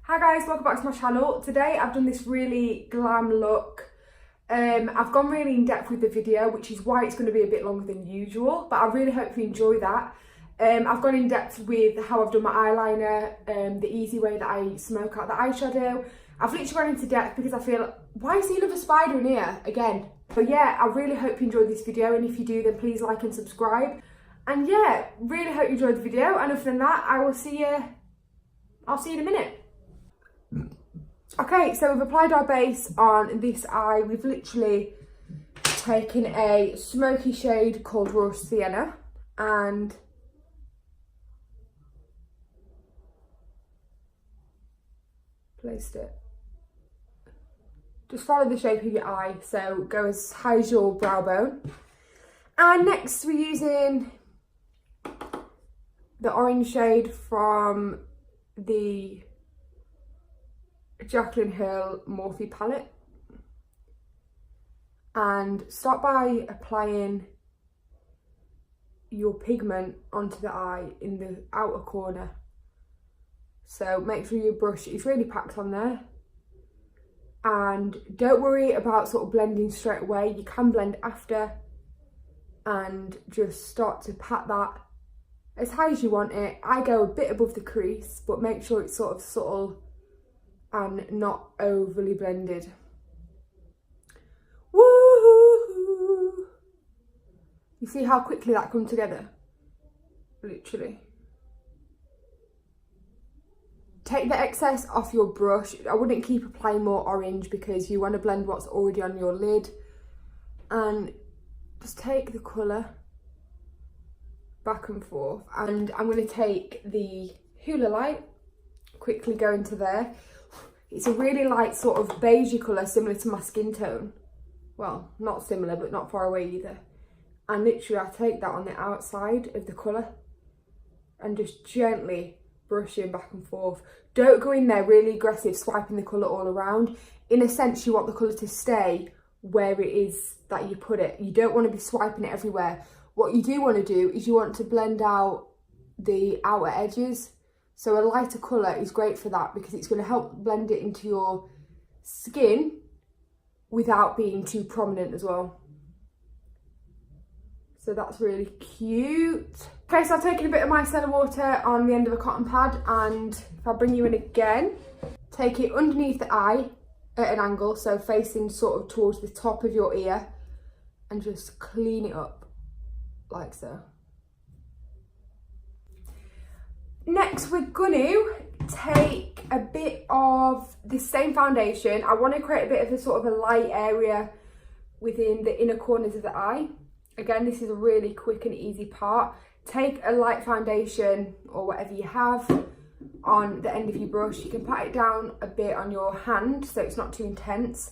Hi guys, welcome back to my channel. Today I've done this really glam look. I've gone really in depth with the video, which is why it's going to be a bit longer than usual, but I really hope you enjoy that. I've gone in depth with how I've done my eyeliner, the easy way that I smoke out the eyeshadow. I've literally gone into depth because I feel, why is there another spider in here again? But yeah, I really hope you enjoyed this video, and if you do, then please like and subscribe. And yeah, really hope you enjoyed the video, and other than that, I'll see you in a minute. Okay, so we've applied our base on this eye. We've literally taken a smoky shade called Raw Sienna and placed it. Just follow the shape of your eye, so go as high as your brow bone. And next we're using the orange shade from the Jaclyn Hill Morphe palette, and start by applying your pigment onto the eye in the outer corner. So make sure your brush is really packed on there, and don't worry about sort of blending straight away. You can blend after and just start to pat that as high as you want it. I go a bit above the crease, but make sure it's sort of subtle and not overly blended. Woohoo! You see how quickly that comes together? Literally. Take the excess off your brush. I wouldn't keep applying more orange because you want to blend what's already on your lid. And just take the colour back and forth. And I'm going to take the Hula light, quickly go into there. It's a really light sort of beigey colour, similar to my skin tone. Well, not similar, but not far away either. And literally I take that on the outside of the colour and just gently brushing back and forth. Don't go in there really aggressive, swiping the colour all around. In a sense, you want the colour to stay where it is that you put it. You don't want to be swiping it everywhere. What you do want to do is you want to blend out the outer edges. So a lighter colour is great for that because it's going to help blend it into your skin without being too prominent as well. So that's really cute. Okay, so I've taken a bit of micellar water on the end of a cotton pad, and if I bring you in again, take it underneath the eye at an angle, so facing sort of towards the top of your ear, and just clean it up like so. Next, we're going to take a bit of the same foundation. I want to create a bit of a sort of a light area within the inner corners of the eye. Again, this is a really quick and easy part. Take a light foundation or whatever you have on the end of your brush. You can pat it down a bit on your hand so it's not too intense.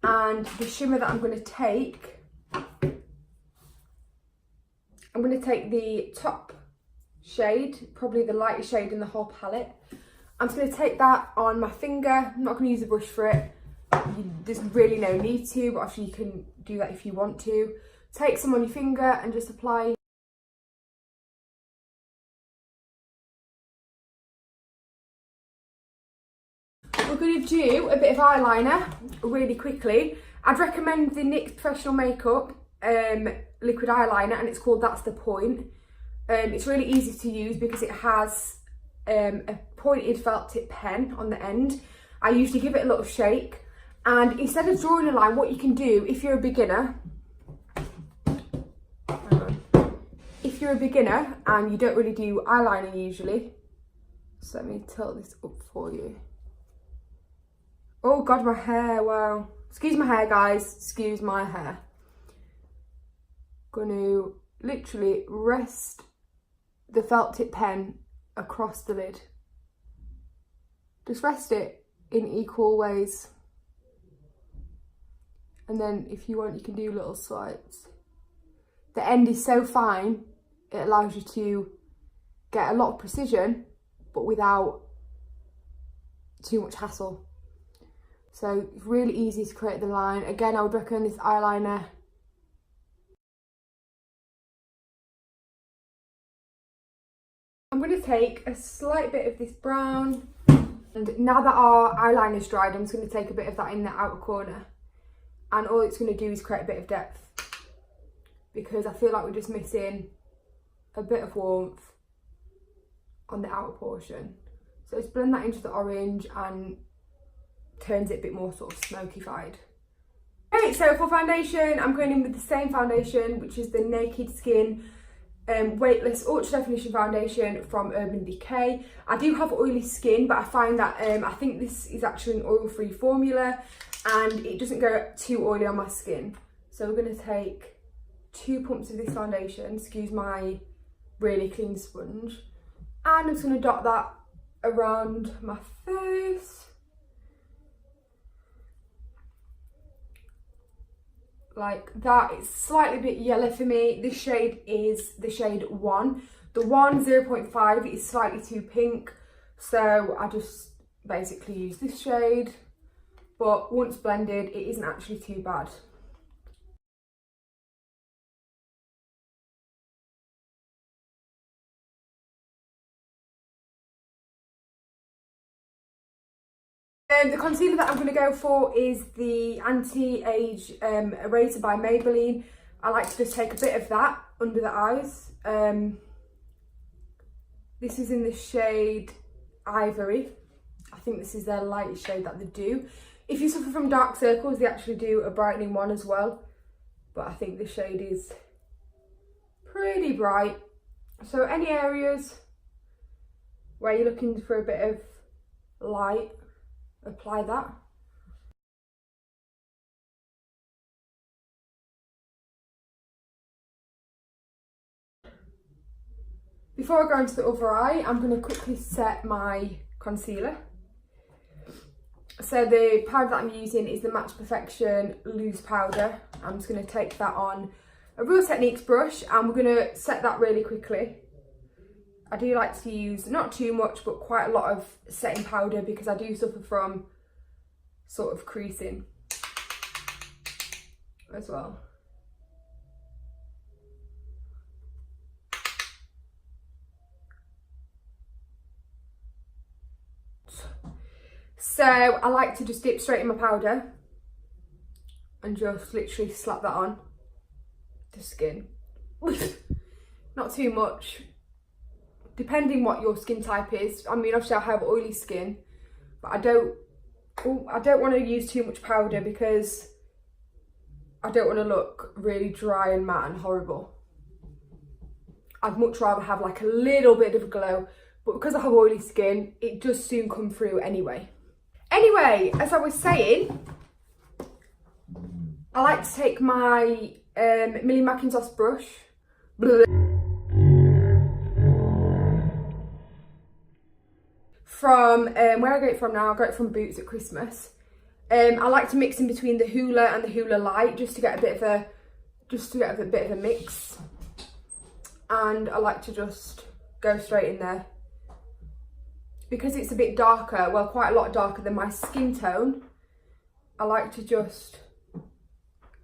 And the shimmer that I'm going to take, I'm going to take the top shade, probably the lightest shade in the whole palette. I'm just going to take that on my finger. I'm not going to use a brush for it. There's really no need to, but actually you can do that if you want to. Take some on your finger and just apply. We're going to do a bit of eyeliner really quickly. I'd recommend the NYX Professional Makeup liquid eyeliner, and it's called That's the Point. It's really easy to use because it has a pointed felt tip pen on the end. I usually give it a little shake, and instead of drawing a line, what you can do if you're a beginner, and you don't really do eyeliner usually, so let me tilt this up for you. Oh God, my hair, wow. Excuse my hair, guys, excuse my hair. Gonna literally rest the felt tip pen across the lid. Just rest it in equal ways. And then if you want, you can do little swipes. The end is so fine, it allows you to get a lot of precision, but without too much hassle. So it's really easy to create the line. Again, I would recommend this eyeliner going to take a slight bit of this brown, and now that our eyeliner's dried, I'm just going to take a bit of that in the outer corner, and all it's going to do is create a bit of depth, because I feel like we're just missing a bit of warmth on the outer portion. So let's blend that into the orange and turns it a bit more sort of smoky-fied. Okay, so for foundation, I'm going in with the same foundation, which is the Naked Skin Weightless Ultra Definition Foundation from Urban Decay. I do have oily skin, but I find that I think this is actually an oil-free formula and it doesn't go too oily on my skin. So we're going to take 2 pumps of this foundation, excuse my really clean sponge, and I'm just going to dot that around my face. Like that. It's slightly a bit yellow for me. This shade is the shade 1. The 0.5 is slightly too pink, so I just basically use this shade, but once blended it isn't actually too bad. The concealer that I'm going to go for is the Anti-Age Eraser by Maybelline. I like to just take a bit of that under the eyes. This is in the shade Ivory. I think this is their lightest shade that they do. If you suffer from dark circles, they actually do a brightening one as well. But I think this shade is pretty bright. So any areas where you're looking for a bit of light, apply that. Before I go into the other eye, I'm going to quickly set my concealer. So the powder that I'm using is the Match Perfection Loose Powder. I'm just going to take that on a Real Techniques brush and we're going to set that really quickly. I do like to use not too much but quite a lot of setting powder because I do suffer from sort of creasing as well. So I like to just dip straight in my powder and just literally slap that on the skin. Not too much, depending what your skin type is. I mean, obviously I have oily skin, but I don't want to use too much powder because I don't want to look really dry and matte and horrible. I'd much rather have like a little bit of a glow, but because I have oily skin, it does soon come through anyway. Anyway, as I was saying, I like to take my Millie Mackintosh brush. From where I got it from now, I got it from Boots at Christmas. I like to mix in between the Hoola and the Hoola Light just to get a bit of a mix. And I like to just go straight in there. Because it's a bit darker, well quite a lot darker than my skin tone, I like to just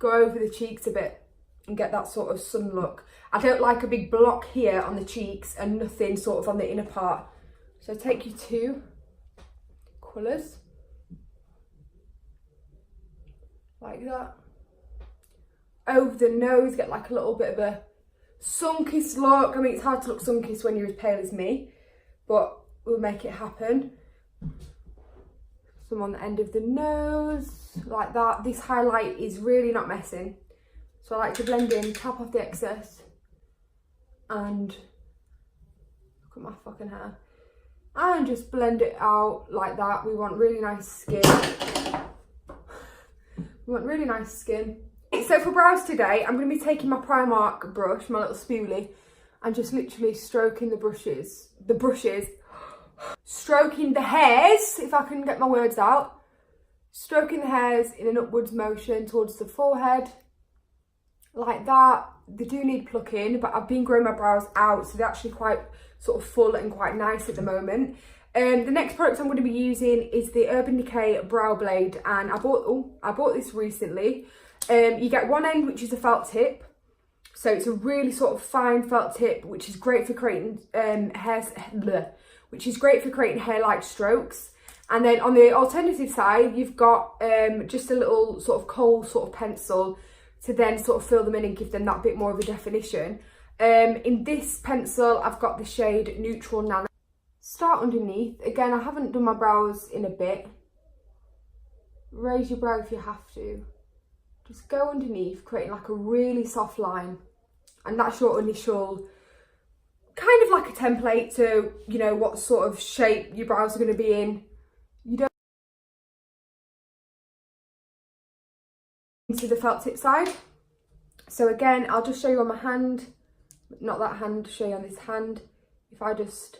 go over the cheeks a bit and get that sort of sun look. I don't like a big block here on the cheeks and nothing sort of on the inner part. So take your 2 colours, like that. Over the nose, get like a little bit of a sun-kissed look. I mean, it's hard to look sun-kissed when you're as pale as me, but we'll make it happen. Some on the end of the nose, like that. This highlight is really not messing. So I like to blend in, tap off the excess, and look at my fucking hair. And just blend it out like that. We want really nice skin. We want really nice skin. So for brows today, I'm going to be taking my Primark brush, my little spoolie, and just literally stroking the brushes, stroking the hairs, if I can get my words out. Stroking the hairs in an upwards motion towards the forehead, like that. They do need plucking, but I've been growing my brows out, so they're actually quite sort of full and quite nice at the moment. The next product I'm going to be using is the Urban Decay Brow Blade, and I bought this recently. You get one end which is a felt tip, So it's a really sort of fine felt tip, which is great for creating which is great for creating hair-like strokes. And then on the alternative side, you've got just a little sort of kohl sort of pencil to then sort of fill them in and give them that bit more of a definition. In this pencil, I've got the shade Neutral Nano. Start underneath. Again, I haven't done my brows in a bit. Raise your brow if you have to. Just go underneath, creating like a really soft line. And that's your initial, kind of like a template to, you know, what sort of shape your brows are going to be in. You don't into the felt tip side. So again, I'll just show you on my hand, not that hand, show you on this hand. If I just,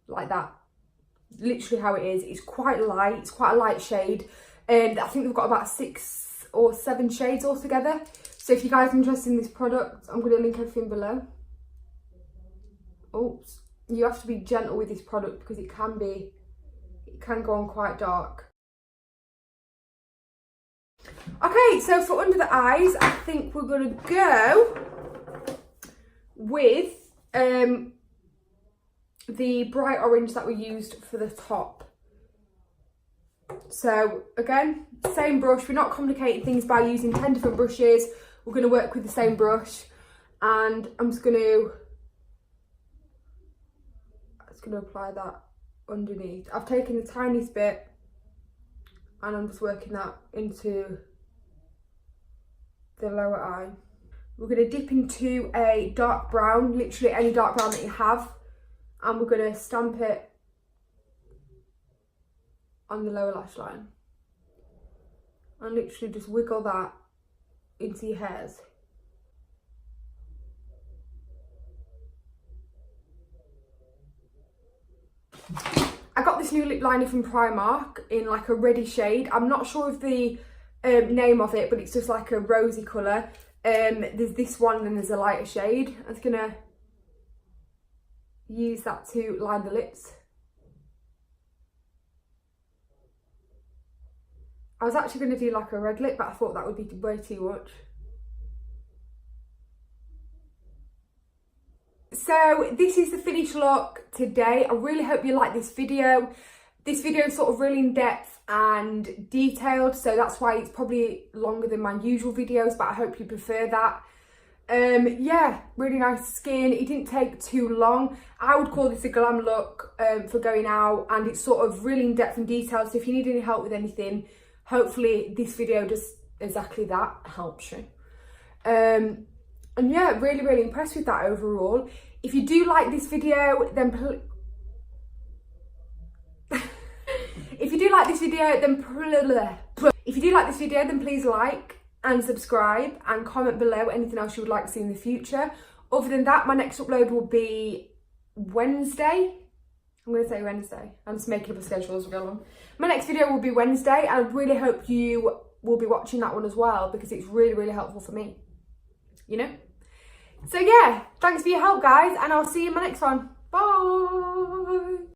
like that, literally how it is. It's quite light, it's quite a light shade. And I think we've got about 6 or 7 shades altogether. So if you guys are interested in this product, I'm going to link everything below. Oops. You have to be gentle with this product because it can go on quite dark. Okay, so for under the eyes, I think we're going to go with the bright orange that we used for the top. So again, same brush. We're not complicating things by using 10 different brushes. We're going to work with the same brush, and I'm just going to apply that underneath. I've taken the tiniest bit and I'm just working that into the lower eye. We're going to dip into a dark brown, literally any dark brown that you have, and we're going to stamp it on the lower lash line and literally just wiggle that into your hairs. I got this new lip liner from Primark in like a reddy shade. I'm not sure of the name of it, but it's just like a rosy colour. There's this one and there's a lighter shade. I'm just gonna use that to line the lips. I was actually going to do like a red lip, but I thought that would be way too much. So this is the finished look today. I really hope you like this video. This video is sort of really in depth and detailed, so that's why it's probably longer than my usual videos, but I hope you prefer that. Yeah, really nice skin. It didn't take too long. I would call this a glam look for going out, and it's sort of really in depth and detailed, so if you need any help with anything, hopefully this video does exactly that, helps you. And yeah, really, really impressed with that overall. If you do like this video, then if you do like this video, then please like and subscribe and comment below anything else you would like to see in the future. Other than that, my next upload will be Wednesday. I'm going to say Wednesday. I'm just making up a schedule as we go along. My next video will be Wednesday. I really hope you will be watching that one as well, because it's really, really helpful for me. You know? So yeah, thanks for your help, guys, and I'll see you in my next one. Bye!